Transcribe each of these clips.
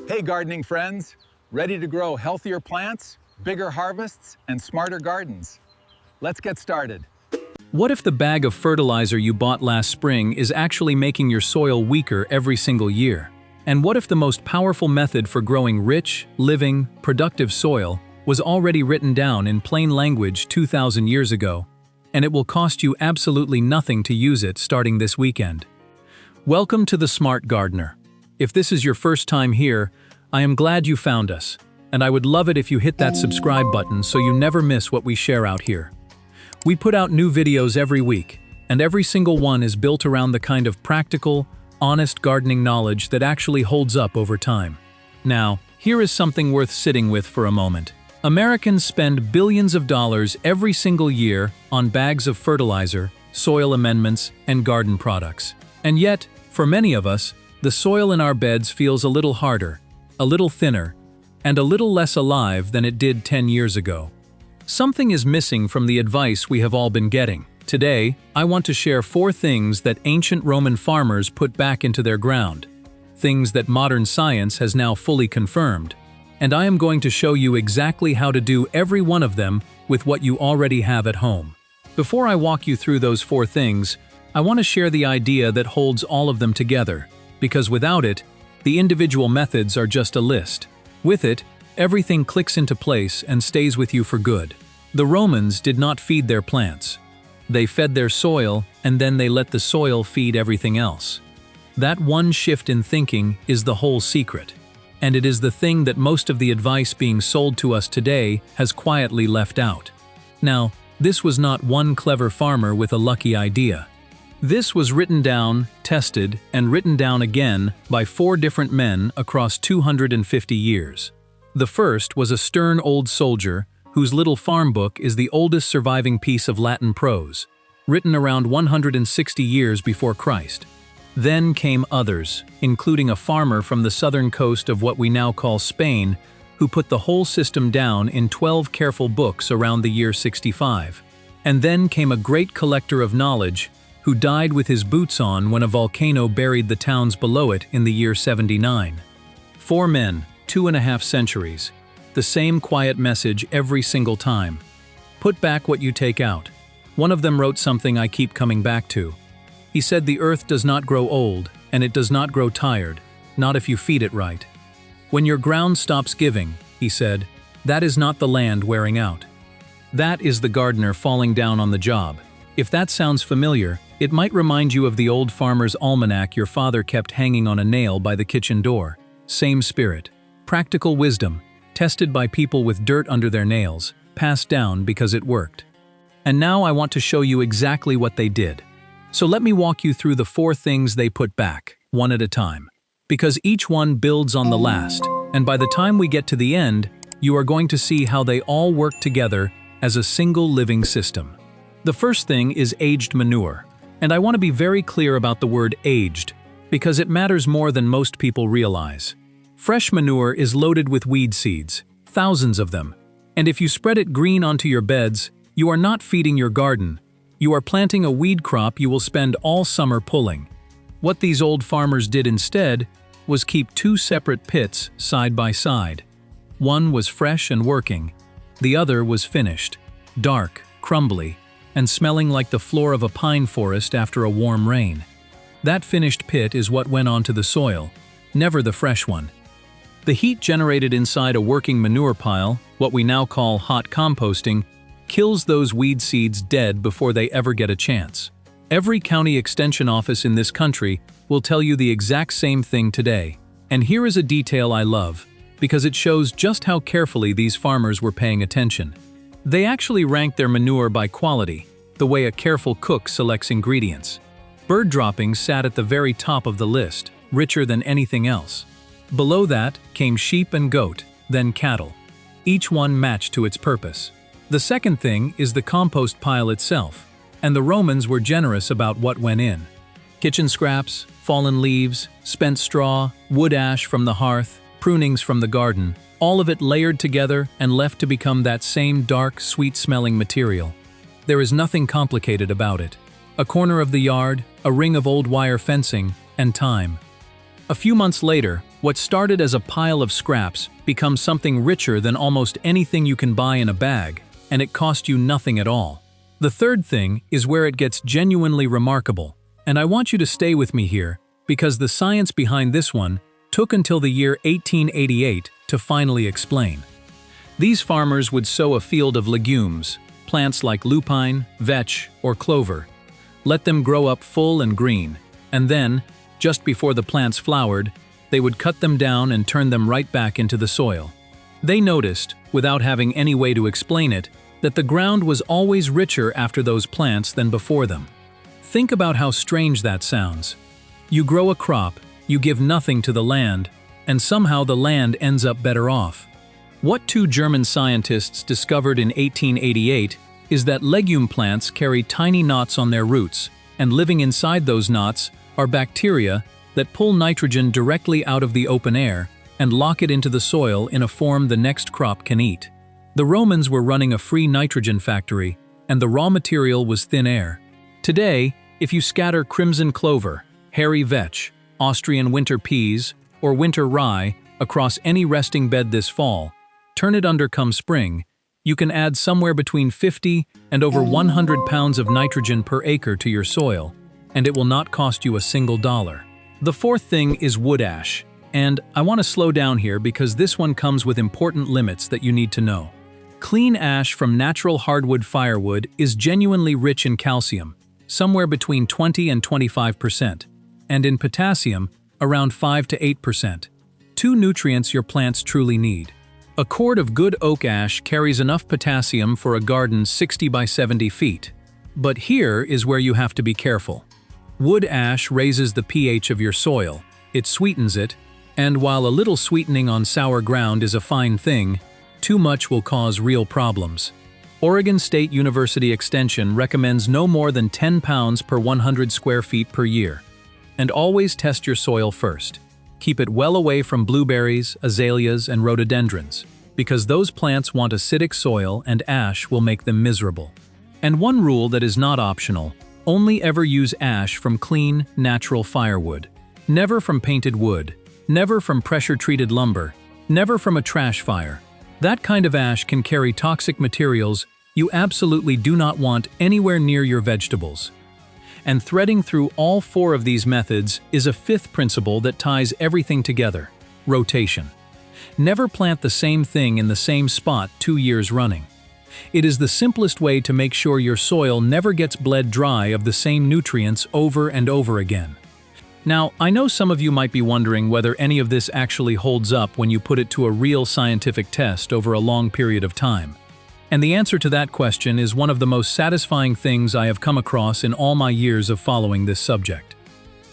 Hey gardening friends, ready to grow healthier plants, bigger harvests, and smarter gardens? Let's get started. What if the bag of fertilizer you bought last spring is actually making your soil weaker every single year? And what if the most powerful method for growing rich, living, productive soil was already written down in plain language 2,000 years ago, and it will cost you absolutely nothing to use it starting this weekend? Welcome to the Smart Gardener. If this is your first time here, I am glad you found us, and I would love it if you hit that subscribe button so you never miss what we share out here. We put out new videos every week, and every single one is built around the kind of practical, honest gardening knowledge that actually holds up over time. Now, here is something worth sitting with for a moment. Americans spend billions of dollars every single year on bags of fertilizer, soil amendments, and garden products. And yet, for many of us, the soil in our beds feels a little harder, a little thinner, and a little less alive than it did 10 years ago. Something is missing from the advice we have all been getting. Today, I want to share 4 things that ancient Roman farmers put back into their ground, things that modern science has now fully confirmed, and I am going to show you exactly how to do every one of them with what you already have at home. Before I walk you through those 4 things, I want to share the idea that holds all of them together, because without it, the individual methods are just a list. With it, everything clicks into place and stays with you for good. The Romans did not feed their plants. They fed their soil, and then they let the soil feed everything else. That one shift in thinking is the whole secret, and it is the thing that most of the advice being sold to us today has quietly left out. Now, this was not one clever farmer with a lucky idea. This was written down, tested, and written down again by 4 different men across 250 years. The first was a stern old soldier whose little farm book is the oldest surviving piece of Latin prose, written around 160 years before Christ. Then came others, including a farmer from the southern coast of what we now call Spain, who put the whole system down in 12 careful books around the year 65. And then came a great collector of knowledge who died with his boots on when a volcano buried the towns below it in the year 79. 4 men, 2.5 centuries, the same quiet message every single time. Put back what you take out. One of them wrote something I keep coming back to. He said the earth does not grow old, and it does not grow tired, not if you feed it right. When your ground stops giving, he said, that is not the land wearing out. That is the gardener falling down on the job. If that sounds familiar, it might remind you of the old farmer's almanac your father kept hanging on a nail by the kitchen door. Same spirit. Practical wisdom, tested by people with dirt under their nails, passed down because it worked. And now I want to show you exactly what they did. So let me walk you through the 4 things they put back, one at a time. Because each one builds on the last, and by the time we get to the end, you are going to see how they all work together as a single living system. The first thing is aged manure. And I want to be very clear about the word aged, because it matters more than most people realize. Fresh manure is loaded with weed seeds, thousands of them. And if you spread it green onto your beds, you are not feeding your garden. You are planting a weed crop you will spend all summer pulling. What these old farmers did instead was keep 2 separate pits side by side. One was fresh and working. The other was finished, dark, crumbly, and smelling like the floor of a pine forest after a warm rain. That finished pit is what went onto the soil, never the fresh one. The heat generated inside a working manure pile, what we now call hot composting, kills those weed seeds dead before they ever get a chance. Every county extension office in this country will tell you the exact same thing today. And here is a detail I love, because it shows just how carefully these farmers were paying attention. They actually ranked their manure by quality, the way a careful cook selects ingredients. Bird droppings sat at the very top of the list, richer than anything else. Below that came sheep and goat, then cattle. Each one matched to its purpose. The second thing is the compost pile itself, and the Romans were generous about what went in. Kitchen scraps, fallen leaves, spent straw, wood ash from the hearth, prunings from the garden, all of it layered together and left to become that same dark, sweet-smelling material. There is nothing complicated about it. A corner of the yard, a ring of old wire fencing, and time. A few months later, What started as a pile of scraps becomes something richer than almost anything you can buy in a bag, and it cost you nothing at all. The third thing is where it gets genuinely remarkable, and I want you to stay with me here, because the science behind this one took until the year 1888 to finally explain. These farmers would sow a field of legumes, plants like lupine, vetch, or clover. Let them grow up full and green, and then, just before the plants flowered, they would cut them down and turn them right back into the soil. They noticed, without having any way to explain it, that the ground was always richer after those plants than before them. Think about how strange that sounds. You grow a crop, you give nothing to the land, and somehow the land ends up better off. What two German scientists discovered in 1888 is that legume plants carry tiny knots on their roots, and living inside those knots are bacteria that pull nitrogen directly out of the open air and lock it into the soil in a form the next crop can eat. The Romans were running a free nitrogen factory, and the raw material was thin air. Today, if you scatter crimson clover, hairy vetch, Austrian winter peas, or winter rye across any resting bed this fall, turn it under come spring, you can add somewhere between 50 and over 100 pounds of nitrogen per acre to your soil, and it will not cost you a single dollar. The fourth thing is wood ash, and I want to slow down here because this one comes with important limits that you need to know. Clean ash from natural hardwood firewood is genuinely rich in calcium, somewhere between 20 and 25%, and in potassium, around 5 to 8%. Two nutrients your plants truly need. A cord of good oak ash carries enough potassium for a garden 60 by 70 feet. But here is where you have to be careful. Wood ash raises the pH of your soil, it sweetens it, and while a little sweetening on sour ground is a fine thing, too much will cause real problems. Oregon State University Extension recommends no more than 10 pounds per 100 square feet per year. And always test your soil first. Keep it well away from blueberries, azaleas, and rhododendrons, because those plants want acidic soil and ash will make them miserable. And one rule that is not optional: only ever use ash from clean, natural firewood. Never from painted wood. Never from pressure-treated lumber. Never from a trash fire. That kind of ash can carry toxic materials you absolutely do not want anywhere near your vegetables. And threading through all four of these methods is a fifth principle that ties everything together: rotation. Never plant the same thing in the same spot 2 years running. It is the simplest way to make sure your soil never gets bled dry of the same nutrients over and over again. Now, I know some of you might be wondering whether any of this actually holds up when you put it to a real scientific test over a long period of time. And the answer to that question is one of the most satisfying things I have come across in all my years of following this subject.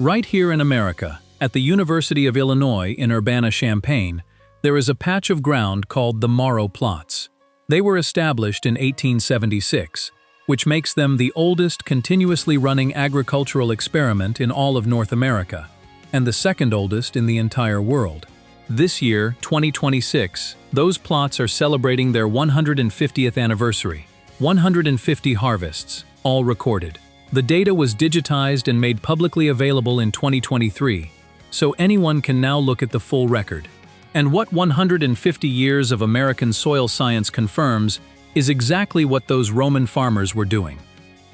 Right here in America, at the University of Illinois in Urbana-Champaign, there is a patch of ground called the Morrow Plots. They were established in 1876, which makes them the oldest continuously running agricultural experiment in all of North America, and the second oldest in the entire world. This year, 2026, those plots are celebrating their 150th anniversary, 150 harvests, all recorded. The data was digitized and made publicly available in 2023, so anyone can now look at the full record. And what 150 years of American soil science confirms is exactly what those Roman farmers were doing.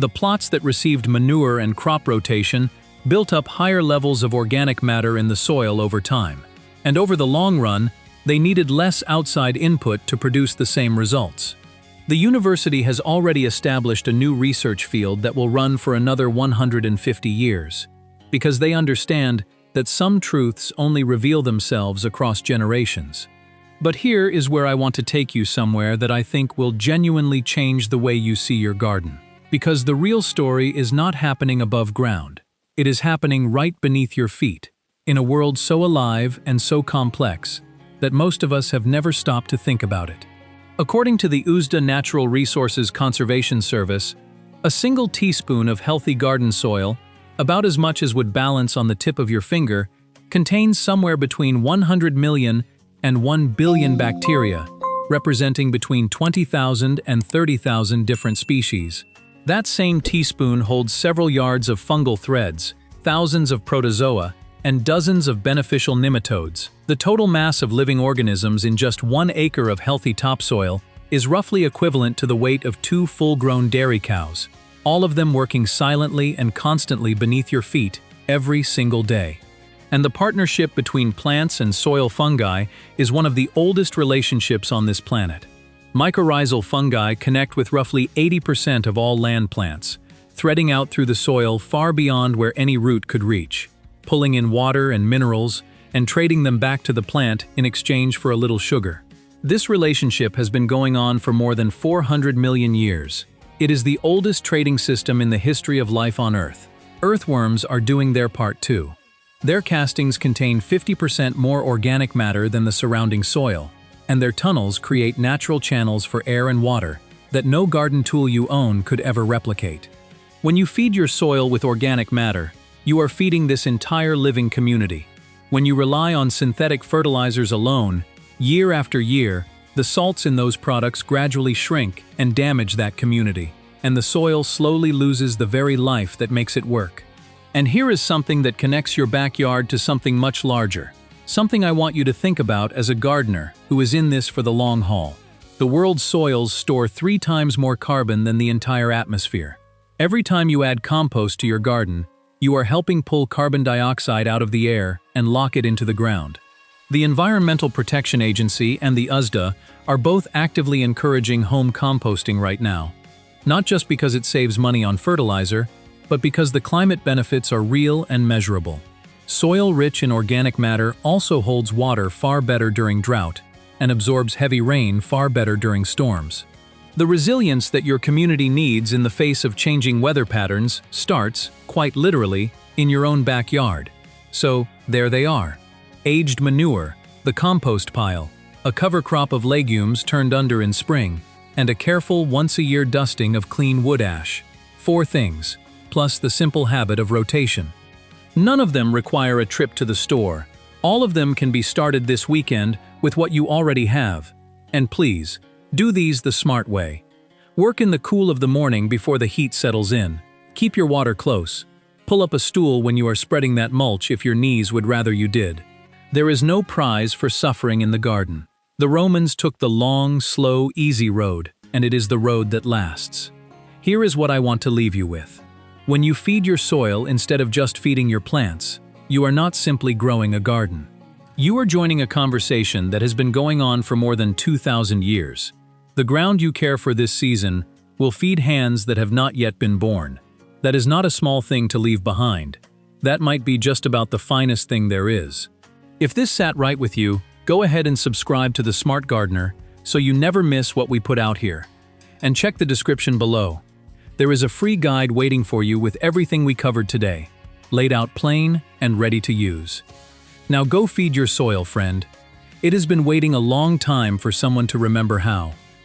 The plots that received manure and crop rotation built up higher levels of organic matter in the soil over time. And over the long run, they needed less outside input to produce the same results. The university has already established a new research field that will run for another 150 years, because they understand that some truths only reveal themselves across generations. But here is where I want to take you somewhere that I think will genuinely change the way you see your garden. Because the real story is not happening above ground. It is happening right beneath your feet, in a world so alive and so complex that most of us have never stopped to think about it. According to the USDA Natural Resources Conservation Service, a single teaspoon of healthy garden soil, about as much as would balance on the tip of your finger, contains somewhere between 100 million and 1 billion bacteria, representing between 20,000 and 30,000 different species. That same teaspoon holds several yards of fungal threads, thousands of protozoa, and dozens of beneficial nematodes. The total mass of living organisms in just 1 acre of healthy topsoil is roughly equivalent to the weight of 2 full-grown dairy cows, all of them working silently and constantly beneath your feet every single day. And the partnership between plants and soil fungi is one of the oldest relationships on this planet. Mycorrhizal fungi connect with roughly 80% of all land plants, threading out through the soil far beyond where any root could reach, pulling in water and minerals and trading them back to the plant in exchange for a little sugar. This relationship has been going on for more than 400 million years. It is the oldest trading system in the history of life on Earth. Earthworms are doing their part too. Their castings contain 50% more organic matter than the surrounding soil, and their tunnels create natural channels for air and water that no garden tool you own could ever replicate. When you feed your soil with organic matter, you are feeding this entire living community. When you rely on synthetic fertilizers alone, year after year, the salts in those products gradually shrink and damage that community, and the soil slowly loses the very life that makes it work. And here is something that connects your backyard to something much larger. Something I want you to think about as a gardener who is in this for the long haul. The world's soils store 3 times more carbon than the entire atmosphere. Every time you add compost to your garden, you are helping pull carbon dioxide out of the air and lock it into the ground. The Environmental Protection Agency and the USDA are both actively encouraging home composting right now. Not just because it saves money on fertilizer, but because the climate benefits are real and measurable. Soil rich in organic matter also holds water far better during drought and absorbs heavy rain far better during storms. The resilience that your community needs in the face of changing weather patterns starts, quite literally, in your own backyard. So, there they are. Aged manure, the compost pile, a cover crop of legumes turned under in spring, and a careful once-a-year dusting of clean wood ash. 4 things, plus the simple habit of rotation. None of them require a trip to the store. All of them can be started this weekend with what you already have. And please, do these the smart way. Work in the cool of the morning before the heat settles in. Keep your water close. Pull up a stool when you are spreading that mulch if your knees would rather you did. There is no prize for suffering in the garden. The Romans took the long, slow, easy road, and it is the road that lasts. Here is what I want to leave you with. When you feed your soil instead of just feeding your plants, you are not simply growing a garden. You are joining a conversation that has been going on for more than 2,000 years. The ground you care for this season will feed hands that have not yet been born. That is not a small thing to leave behind. That might be just about the finest thing there is. If this sat right with you, go ahead and subscribe to The Smart Gardener so you never miss what we put out here. And check the description below. There is a free guide waiting for you with everything we covered today, laid out plain and ready to use. Now go feed your soil, friend. It has been waiting a long time for someone to remember how.